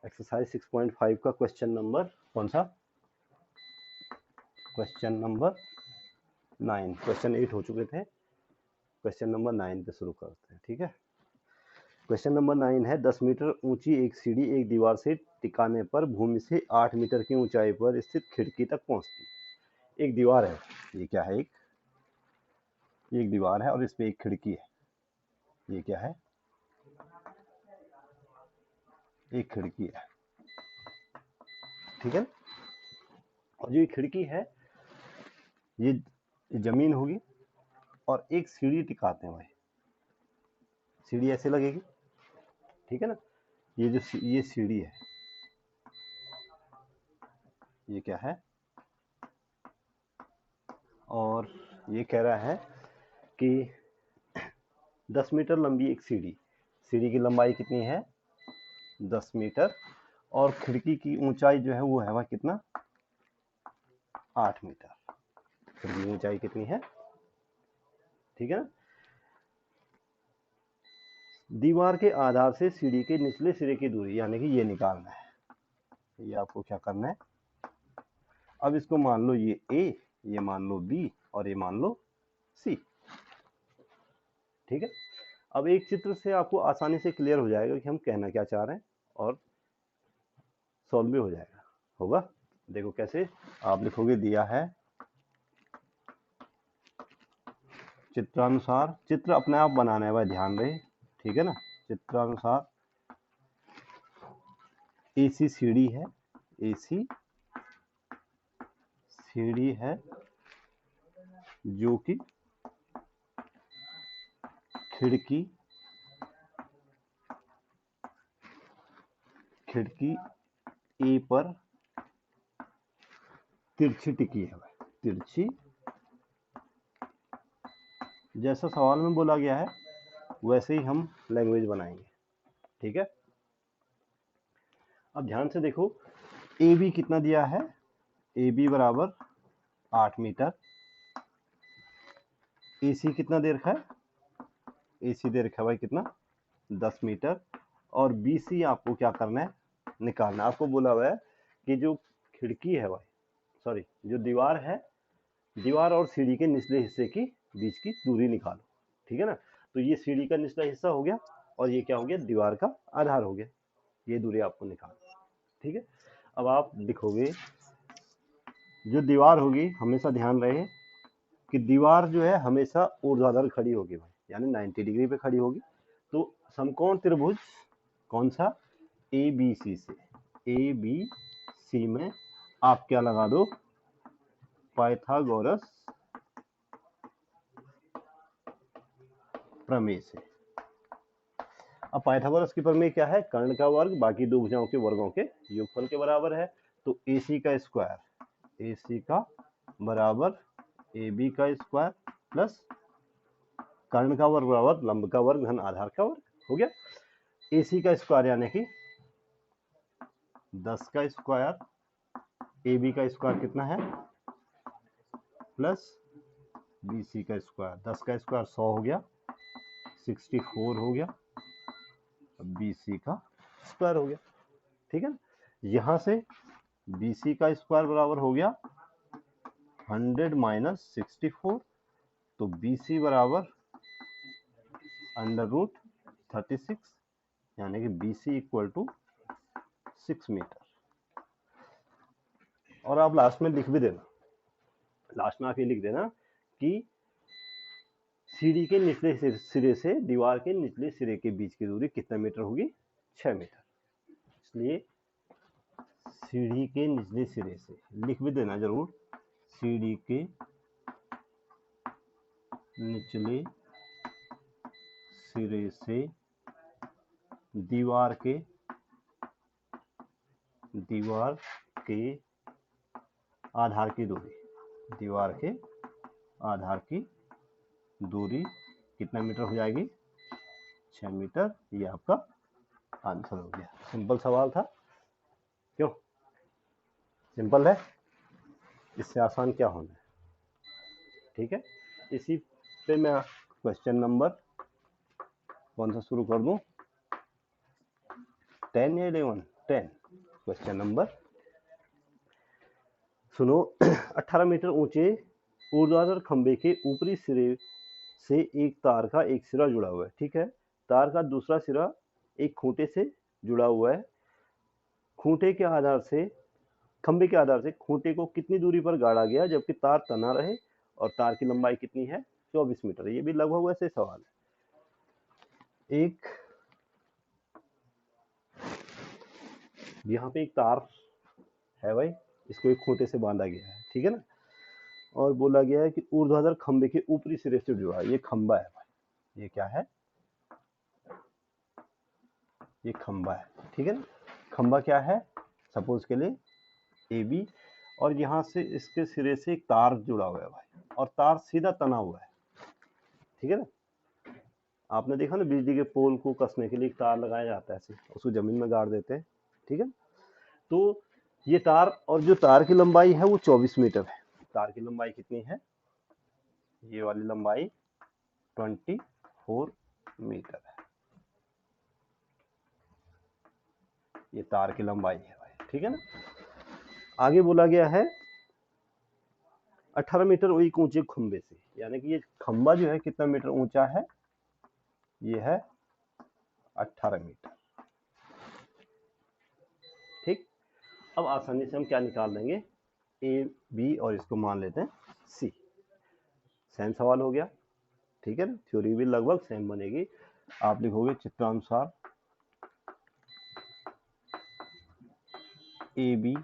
Exercise 6.5 का question number कौन सा? Question number 9। क्वेश्चन 8 हो चुके थे, क्वेश्चन नंबर 9 पे शुरू करते हैं। ठीक है, क्वेश्चन नंबर 9 है 10 मीटर ऊंची एक सीढ़ी एक दीवार से टिकाने पर भूमि से 8 मीटर की ऊंचाई पर स्थित खिड़की तक पहुंचती। एक दीवार है, ये क्या है? एक दीवार है और इस पे एक खिड़की है। ये क्या है? एक खिड़की है। ठीक है, और जो ये खिड़की है ये जमीन होगी और एक सीढ़ी टिकाते हैं भाई। सीढ़ी ऐसे लगेगी, ठीक है ना। ये सीढ़ी है, ये क्या है? और ये कह रहा है कि 10 मीटर लंबी एक सीढ़ी, सीढ़ी की लंबाई कितनी है? 10 मीटर, और खिड़की की ऊंचाई जो है वो है वह कितना? 8 मीटर। खिड़की की ऊंचाई कितनी है? ठीक है ना। दीवार के आधार से सीढ़ी के निचले सिरे की दूरी, यानी कि ये निकालना है। ये आपको क्या करना है? अब इसको मान लो ये A, ये मान लो B और ये मान लो C। ठीक है, अब एक चित्र से आपको आसानी से क्लियर हो जाएगा कि हम कहना क्या चाह रहे हैं और सॉल्व भी हो जाएगा। होगा, देखो कैसे आप लिखोगे। दिया है चित्रानुसार, चित्र अपने आप बनाना है भाई, ध्यान रहे। ठीक है ना, चित्रानुसार AC सीढ़ी है, AC सीढ़ी है जो कि खिड़की A पर तिरछी टिकी है भाई, तिरछी। जैसा सवाल में बोला गया है वैसे ही हम लैंग्वेज बनाएंगे। ठीक है, अब ध्यान से देखो, AB कितना दिया है? AB बराबर 8 मीटर। AC कितना दे रखा है? AC दे रखा है भाई कितना? 10 मीटर। और BC आपको क्या करना है? निकालना। आपको बोला हुआ है कि जो खिड़की है भाई, सॉरी जो दीवार है, दीवार और सीढ़ी के निचले हिस्से की बीच की दूरी निकालो। ठीक है ना, तो ये सीढ़ी का निचला हिस्सा हो गया और ये क्या हो गया? दीवार का आधार हो गया। ये दूरी आपको निकालनी। ठीक है, अब आप लिखोगे जो दीवार होगी, हमेशा ध्यान रहे कि दीवार जो है हमेशा ऊर्ध्वाधर खड़ी होगी भाई, यानी 90 डिग्री पे खड़ी होगी। तो समकोण त्रिभुज कौन सा? ABC से, ABC में आप क्या लगा दो? पाइथागोरस प्रमेय से। अब पाइथागोरस की प्रमेय क्या है? कर्ण का वर्ग बाकी दो भुजाओं के वर्गों के योगफल के बराबर है। तो AC का स्क्वायर, AC का बराबर AB का स्क्वायर प्लस कर्ण का वर्ग बराबर लंब का वर्ग धन आधार का वर्ग हो गया। AC का स्क्वायर यानी कि 10 का स्क्वायर, AB का स्क्वायर कितना है? प्लस BC का स्क्वायर। 10 का स्क्वायर 100 हो गया, 64 हो गया, BC का स्क्वायर हो गया। ठीक है ना, यहां से BC का स्क्वायर बराबर हो गया 100 माइनस 64, तो BC बराबर √36, यानी कि BC इक्वल टू 6 मीटर। और आप लास्ट में लिख भी देना, लास्ट में आप ये लिख देना कि सीढ़ी के निचले सिरे से दीवार के निचले सिरे के बीच की दूरी कितना मीटर होगी? 6 मीटर। इसलिए सीढ़ी के निचले सिरे से लिख भी देना जरूर, सीढ़ी के निचले सिरे से दीवार के आधार की दूरी, दीवार के आधार की दूरी कितना मीटर हो जाएगी? 6 मीटर। ये आपका आंसर हो गया। सिंपल सवाल था, क्यों? सिंपल है, इससे आसान क्या होना है? ठीक है, इसी पे मैं क्वेश्चन नंबर कौन सा शुरू कर दूं? 10 या 11? 10। क्वेश्चन नंबर सुनो। 18 मीटर ऊंचे ऊर्ध्वाधर खंबे के ऊपरी सिरे से एक तार का एक सिरा जुड़ा हुआ है, ठीक है। तार का दूसरा सिरा एक खूंटे से जुड़ा हुआ है। खूंटे के आधार से खंबे के आधार से खूंटे को कितनी दूरी पर गाड़ा गया जबकि तार तना रहे, और तार की लंबाई कितनी है? 24 मीटर। ये भी लगभग वैसे सवाल है। एक यहाँ पे एक तार है भाई, इसको एक खूंटे से बांधा गया है, ठीक है ना, और बोला गया है कि ऊर्ध्वाधर खंबे के ऊपरी सिरे से जुड़ा है। ये खंबा है भाई, ये क्या है? ये खंबा है, ठीक है ना। खंबा क्या है? सपोज के लिए ए बी, और यहाँ से इसके सिरे से एक तार जुड़ा हुआ है भाई, और तार सीधा तना हुआ है, ठीक है ना। आपने देखा ना, बिजली के पोल को कसने के लिए एक तार लगाया जाता है, ऐसे उसको जमीन में गाड़ देते हैं, ठीक है। तो ये तार, और जो तार की लंबाई है वो 24 मीटर है। तार की लंबाई कितनी है? ये वाली लंबाई 24 मीटर है। ये तार की लंबाई है भाई, ठीक है ना। आगे बोला गया है 18 मीटर एक ऊंचे खंबे से, यानी कि ये खंबा जो है कितना मीटर ऊंचा है? ये है 18 मीटर, ठीक। अब आसानी से हम क्या निकाल देंगे? ए बी, और इसको मान लेते हैं सी। सेम सवाल हो गया, ठीक है ना। थ्योरी भी लगभग सेम बनेगी। आप लिखोगे चित्रानुसार ए बी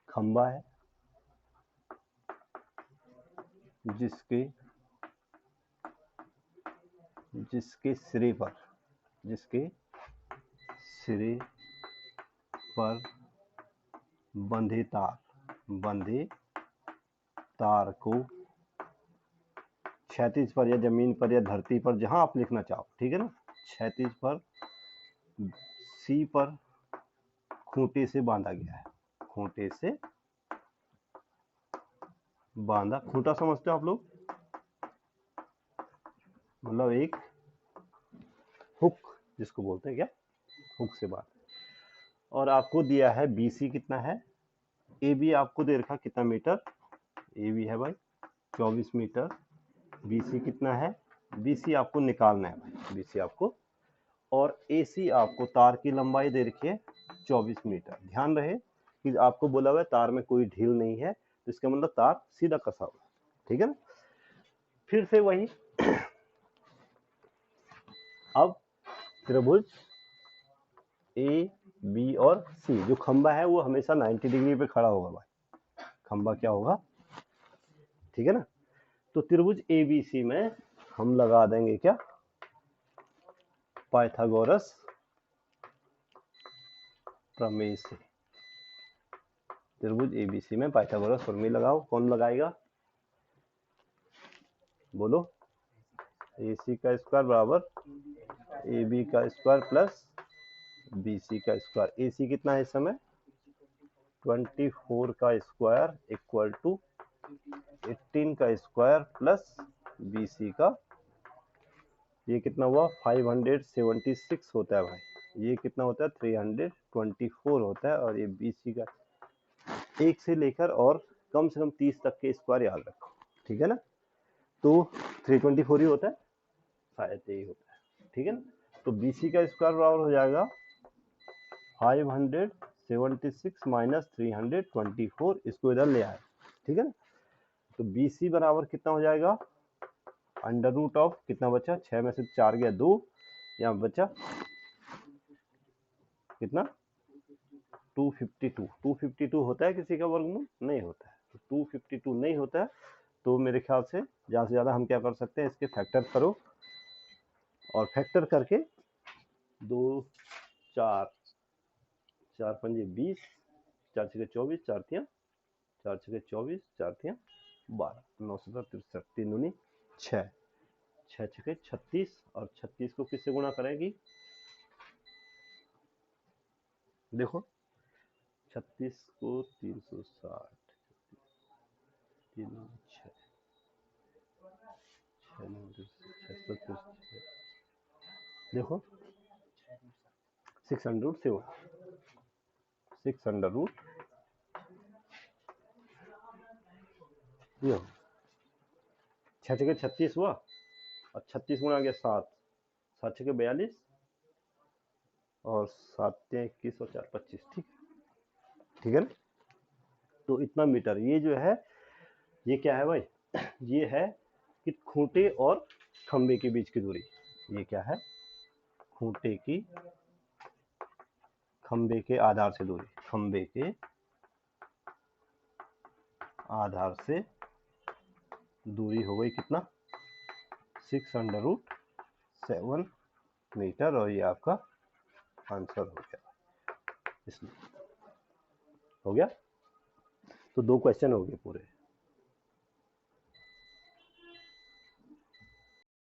खंबा है जिसके सिरे पर बंधे तार को क्षैतिज पर या जमीन पर या धरती पर, जहां आप लिखना चाहो, ठीक है ना, क्षैतिज पर सी पर खूंटे से बांधा गया है। खूंटे से बांधा, खूंटा समझते हो आप लोग? मतलब एक हुक जिसको बोलते हैं, क्या हुक से बांधा। और आपको दिया है बीसी कितना है, ए बी आपको दे रखा कितना मीटर, ए बी है भाई 24 मीटर। बीसी कितना है? बीसी आपको निकालना है भाई, बीसी आपको। और एसी आपको तार की लंबाई दे रखी है 24 मीटर। ध्यान रहे कि आपको बोला हुआ है तार में कोई ढील नहीं है, तो इसका मतलब तार सीधा कसा हुआ है, ठीक है ना। फिर से वही अब त्रिभुज ए बी और सी, जो खंबा है वो हमेशा 90 डिग्री पे खड़ा होगा भाई। खंबा क्या होगा, ठीक है ना। तो त्रिभुज ए बी सी में हम लगा देंगे क्या? पाइथागोरस प्रमेय से। त्रिभुज एबीसी में पाइथागोरस प्रमेय लगाओ। कौन लगाएगा? बोलो। ए सी का स्क्वायर बराबर ए बी का स्क्वायर प्लस बी सी का स्क्वायर। ए सी कितना है इस समय? 24 का स्क्वायर इक्वल टू 18 का स्क्वायर प्लस बी सी का, ये कितना हुआ? 576 होता है भाई। ये कितना होता है? 324 होता है। और ये बी सी का 1 से लेकर और कम से कम 30 तक के स्क्वायर याद रखो, ठीक है ना। तो 324 ही होता है, शायद यही होता है, ठीक है ना। तो BC का स्क्वायर बराबर हो जाएगा 576 माइनस 324, इसको इधर ले आए, ठीक है ना। तो BC बराबर कितना हो जाएगा? अंडर रूट ऑफ कितना बचा? 6 में से 4 गया 2, यहाँ बचा कितना? 252। 252 होता है किसी का वर्गमूल? नहीं होता है। तो 252 नहीं होता है, तो मेरे ख्याल से ज़्यादा से ज़्यादा हम क्या कर सकते हैं, इसके फैक्टर करो, और फैक्टर करके 2 4 4 पंजे 20, 4 छके 24, 4 तियाँ 4 छके 24, 4 तियाँ 12, 9 17 63, 3 दूनी 6, 6 छके 36, और 36 को किससे गुणा करेंगी? देखो 36 को 360, 3 6 6 देखो 607, 6 अंडर रूट ये 6 छके 36 हुआ और 36 गुणा गया 7, 7 छके 42 और 7 21 और 4 25। ठीक है ना। तो इतना मीटर ये जो है ये क्या है भाई, ये है कि खूंटे और खंबे के बीच की दूरी। ये क्या है, खूंटे की खंबे के आधार से दूरी, खंबे के आधार से दूरी हो गई कितना 6 अंडर रूट 7 मीटर और ये आपका आंसर हो गया। इसमें हो गया। तो 2 क्वेश्चन हो गए पूरे।